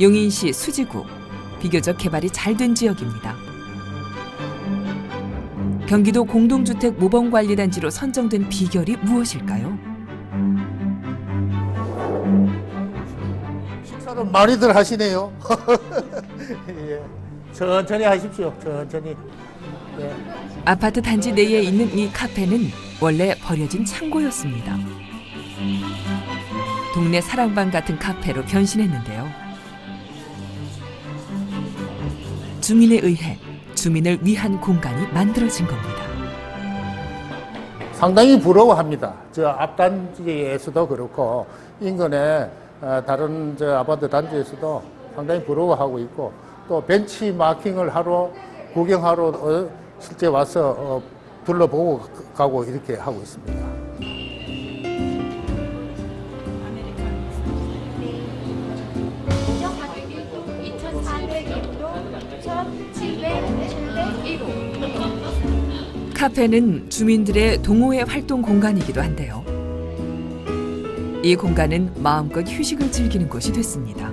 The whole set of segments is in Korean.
용인시 수지구, 비교적 개발이 잘 된 지역입니다. 경기도 공동주택 모범관리단지로 선정된 비결이 무엇일까요? 식사를 많이들 하시네요. 예. 천천히 하십시오. 천천히. 예. 아파트 단지 내에 있는 이 카페는 원래 버려진 창고였습니다. 동네 사랑방 같은 카페로 변신했는데요. 주민에 의해 주민을 위한 공간이 만들어진 겁니다. 상당히 부러워합니다. 저 앞단지에서도 그렇고 인근의 다른 저 아파트 단지에서도 상당히 부러워하고 있고 또 벤치마킹을 하러 구경하러 실제 와서 둘러보고 가고 이렇게 하고 있습니다. 카페는 주민들의 동호회 활동 공간이기도 한데요. 이 공간은 마음껏 휴식을 즐기는 곳이 됐습니다.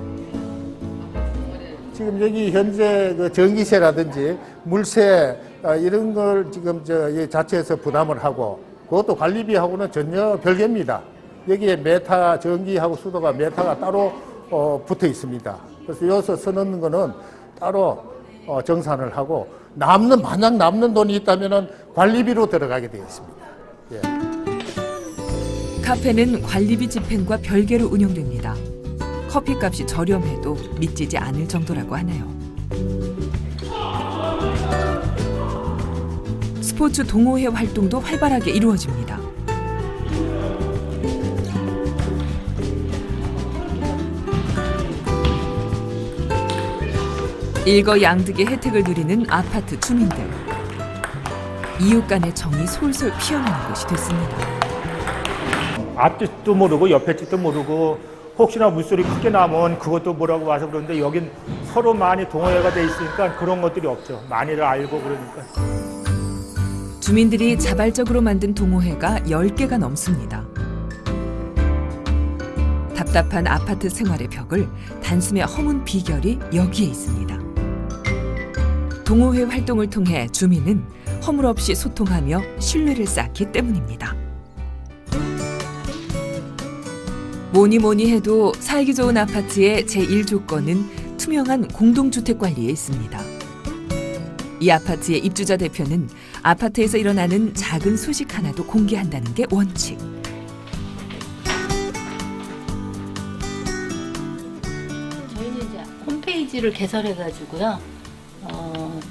지금 여기 현재 그 전기세라든지 물세 이런 걸 지금 이 자체에서 부담을 하고 그것도 관리비하고는 전혀 별개입니다. 여기에 메타 전기하고 수도가 메타가 따로 붙어 있습니다. 그래서 여기서 써놓는 거는 따로 정산을 하고 만약 남는 돈이 있다면은 관리비로 들어가게 되어 있습니다. 예. 카페는 관리비 집행과 별개로 운영됩니다. 커피값이 저렴해도 믿지지 않을 정도라고 하네요. 스포츠 동호회 활동도 활발하게 이루어집니다. 일거양득의 혜택을 누리는 아파트 주민들. 이웃 간의 정이 솔솔 피어나는 곳이 됐습니다. 앞집도 모르고 옆에 집도 모르고 혹시나 물소리 크게 나면 그것도 뭐라고 와서 그러는데 여긴 서로 많이 동호회가 돼 있으니까 그런 것들이 없죠. 많이들 알고 그러니까. 주민들이 자발적으로 만든 동호회가 10개가 넘습니다. 답답한 아파트 생활의 벽을 단숨에 허문 비결이 여기에 있습니다. 동호회 활동을 통해 주민은 허물 없이 소통하며 신뢰를 쌓기 때문입니다. 뭐니 해도 살기 좋은 아파트의 제1조건은 투명한 공동주택 관리에 있습니다. 이 아파트의 입주자 대표는 아파트에서 일어나는 작은 소식 하나도 공개한다는 게 원칙. 저희는 이제 홈페이지를 개설해가지고요.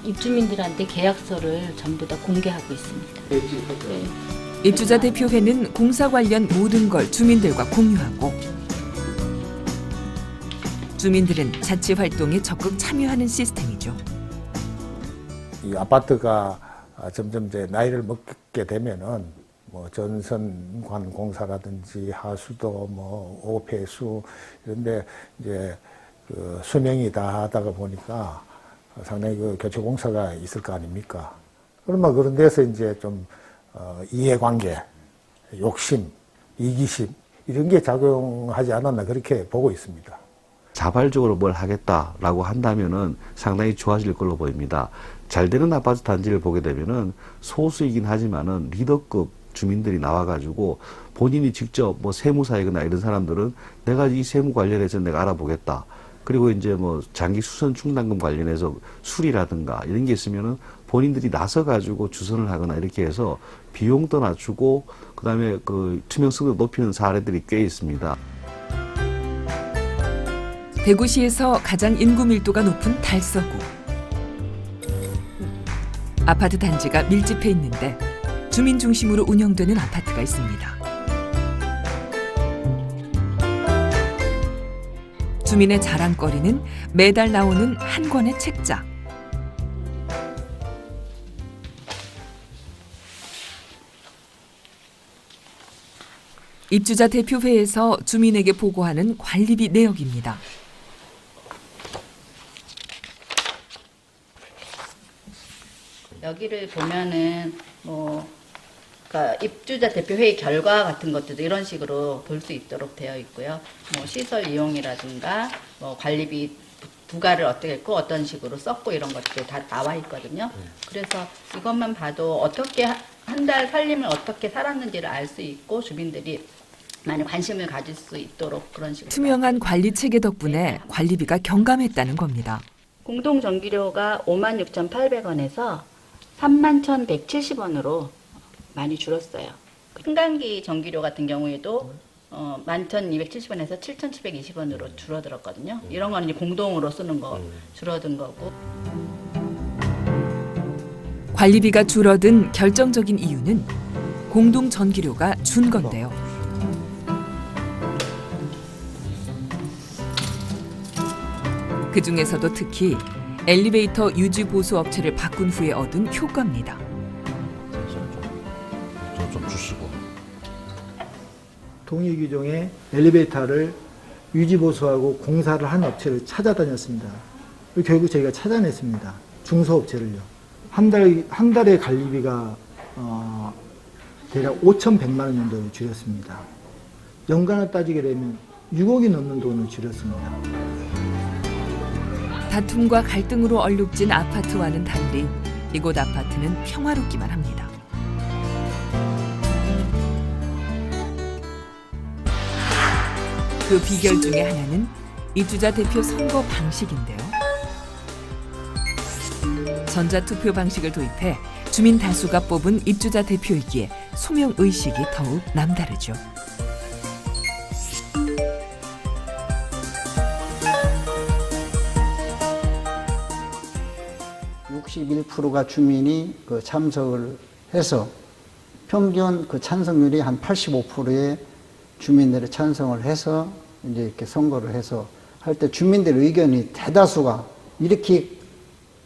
입주민들한테 계약서를 전부 다 공개하고 있습니다. 네. 입주자 대표회는 공사 관련 모든 걸 주민들과 공유하고 주민들은 자치 활동에 적극 참여하는 시스템이죠. 이 아파트가 점점 이제 나이를 먹게 되면은 뭐 전선관 공사라든지 하수도 뭐 오폐수 이런데 이제 그 수명이 다 하다가 보니까 상당히 그 교체 공사가 있을 거 아닙니까? 그러면 그런 데서 이제 좀 이해관계, 욕심, 이기심 이런 게 작용하지 않았나 그렇게 보고 있습니다. 자발적으로 뭘 하겠다라고 한다면은 상당히 좋아질 걸로 보입니다. 잘 되는 아파트 단지를 보게 되면은 소수이긴 하지만은 리더급 주민들이 나와가지고 본인이 직접 뭐 세무사이거나 이런 사람들은 내가 이 세무 관련해서 내가 알아보겠다. 그리고 이제 뭐 장기 수선 충당금 관련해서 수리라든가 이런 게 있으면은 본인들이 나서가지고 주선을 하거나 이렇게 해서 비용도 낮추고 그다음에 그 투명성도 높이는 사례들이 꽤 있습니다. 대구시에서 가장 인구 밀도가 높은 달서구. 아파트 단지가 밀집해 있는데 주민 중심으로 운영되는 아파트가 있습니다. 주민의 자랑거리는 매달 나오는 한 권의 책자. 입주자 대표회에서 주민에게 보고하는 관리비 내역입니다. 여기를 보면은 뭐 그러니까 입주자 대표회의 결과 같은 것들도 이런 식으로 볼 수 있도록 되어 있고요. 뭐 시설 이용이라든가 뭐 관리비 부과를 어떻게 했고 어떤 식으로 썼고 이런 것들 다 나와 있거든요. 그래서 이것만 봐도 어떻게 한 달 살림을 어떻게 살았는지를 알 수 있고 주민들이 많이 관심을 가질 수 있도록 그런 식으로. 투명한 관리 체계 덕분에 관리비가 경감했다는 겁니다. 공동 전기료가 56,800원에서 31,170원으로 많이 줄었어요. 승강기 전기료 같은 경우에도 11,270원에서 7,720원으로 줄어들었거든요. 이런 거는 이제 공동으로 쓰는 거 줄어든 거고. 관리비가 줄어든 결정적인 이유는 공동 전기료가 준 건데요. 그 중에서도 특히 엘리베이터 유지 보수 업체를 바꾼 후에 얻은 효과입니다. 좀 주시고. 동의 규정의 엘리베이터를 유지 보수하고 공사를 한 업체를 찾아다녔습니다. 결국 저희가 찾아냈습니다. 중소업체를요. 한 달에 관리비가 대략 5,100만 원 정도 줄였습니다. 연간을 따지게 되면 6억이 넘는 돈을 줄였습니다. 다툼과 갈등으로 얼룩진 아파트와는 달리 이곳 아파트는 평화롭기만 합니다. 그 비결 중에 하나는 입주자 대표 선거 방식인데요. 전자투표 방식을 도입해 주민 다수가 뽑은 입주자 대표이기에 소명 의식이 더욱 남다르죠. (61%가) 주민이 그 참석을 해서 평균 그 찬성률이 한 85%의 주민들이 찬성을 해서 이제 이렇게 선거를 해서 할 때 주민들의 의견이 대다수가 이렇게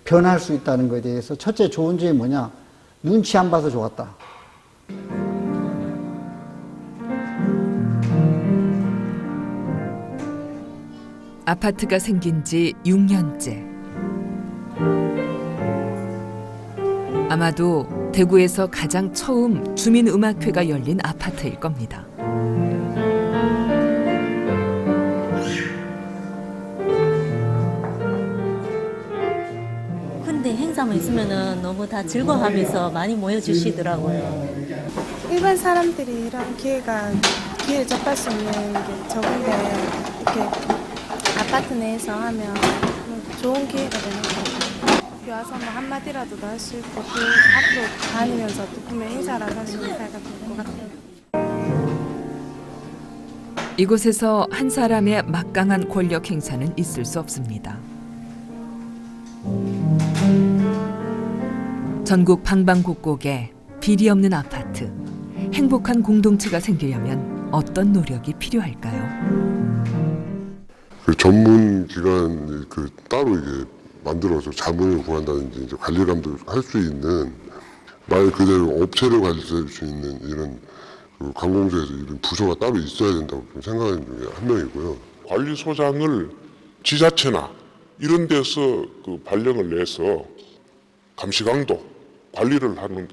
변할 수 있다는 것에 대해서 첫째 좋은 점이 뭐냐? 눈치 안 봐서 좋았다. 아파트가 생긴 지 6년째. 아마도 대구에서 가장 처음 주민음악회가 열린 아파트일 겁니다. 근데 행사만 있으면은 너무 다 즐거워하면서 많이 모여주시더라고요. 일반 사람들이 이런 기회를 접할 수 있는 게 적은데 이렇게 아파트 내에서 하면 좋은 기회가 되는 것 같아요. 여기 와서 뭐 한마디라도 더 할 수 있고 또 앞으로 다니면서 또 구매 인사라도 할 수 있는 기회가 될 것 같아요. 이곳에서 한 사람의 막강한 권력 행사는 있을 수 없습니다. 전국 방방곡곡에 비리 없는 아파트, 행복한 공동체가 생기려면 어떤 노력이 필요할까요? 그 전문 기관 따로 이게 만들어서 자문을 구한다든지 이제 관리 감독할 수 있는 말 그대로 업체를 관리할 수 있는 이런 그 관공서에서 이런 부서가 따로 있어야 된다고 생각하는 중에 한 명이고요. 관리소장을 지자체나 이런 데서 그 발령을 내서 감시 강도 관리를 하는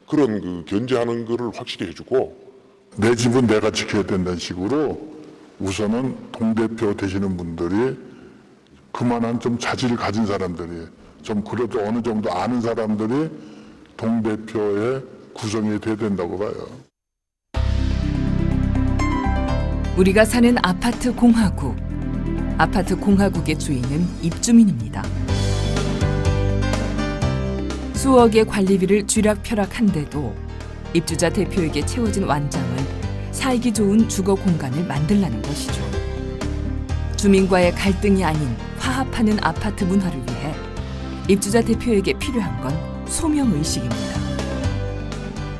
그런 그 견제하는 거를 확실히 해주고 내 집은 내가 지켜야 된다는 식으로 우선은 동대표 되시는 분들이 그만한 좀 자질을 가진 사람들이 좀 그래도 어느 정도 아는 사람들이 동대표에 구성이 돼야 된다고 봐요. 우리가 사는 아파트 공화국. 아파트 공화국의 주인은 입주민입니다. 수억의 관리비를 쥐락펴락한데도 입주자 대표에게 채워진 완장을 살기 좋은 주거 공간을 만들라는 것이죠. 주민과의 갈등이 아닌 화합하는 아파트 문화를 위해 입주자 대표에게 필요한 건 소명의식입니다.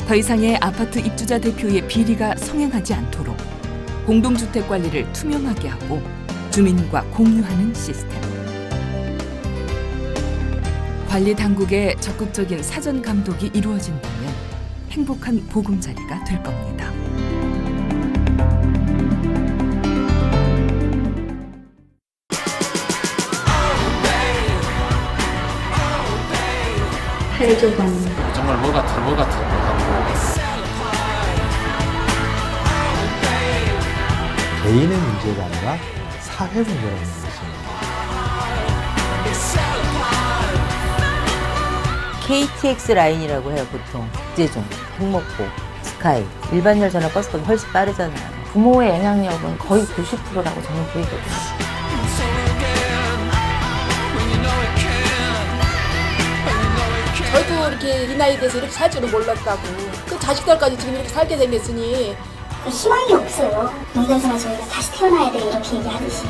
더 이상의 아파트 입주자 대표의 비리가 성행하지 않도록 공동주택 관리를 투명하게 하고 주민과 공유하는 시스템. 관리 당국의 적극적인 사전 감독이 이루어진다면 행복한 보금자리가 될 겁니다. 팔조방 정말 뭐 같은 거 하고 개인의 문제가 아니라 사회 문제라는 것입니다. KTX 라인이라고 해요, 보통. 국제종, 행목고, 스카이. 일반 열차나 버스보다 훨씬 빠르잖아요. 부모의 영향력은 거의 90%라고 저는 보이거든요. 저희도 이렇게 이 나이에 대해서 이렇게 살 줄은 몰랐다고. 그 자식들까지 지금 이렇게 살게 생겼으니 희망이 없어요. 농담삼아 저희가 다시 태어나야 돼 이렇게 얘기하듯이.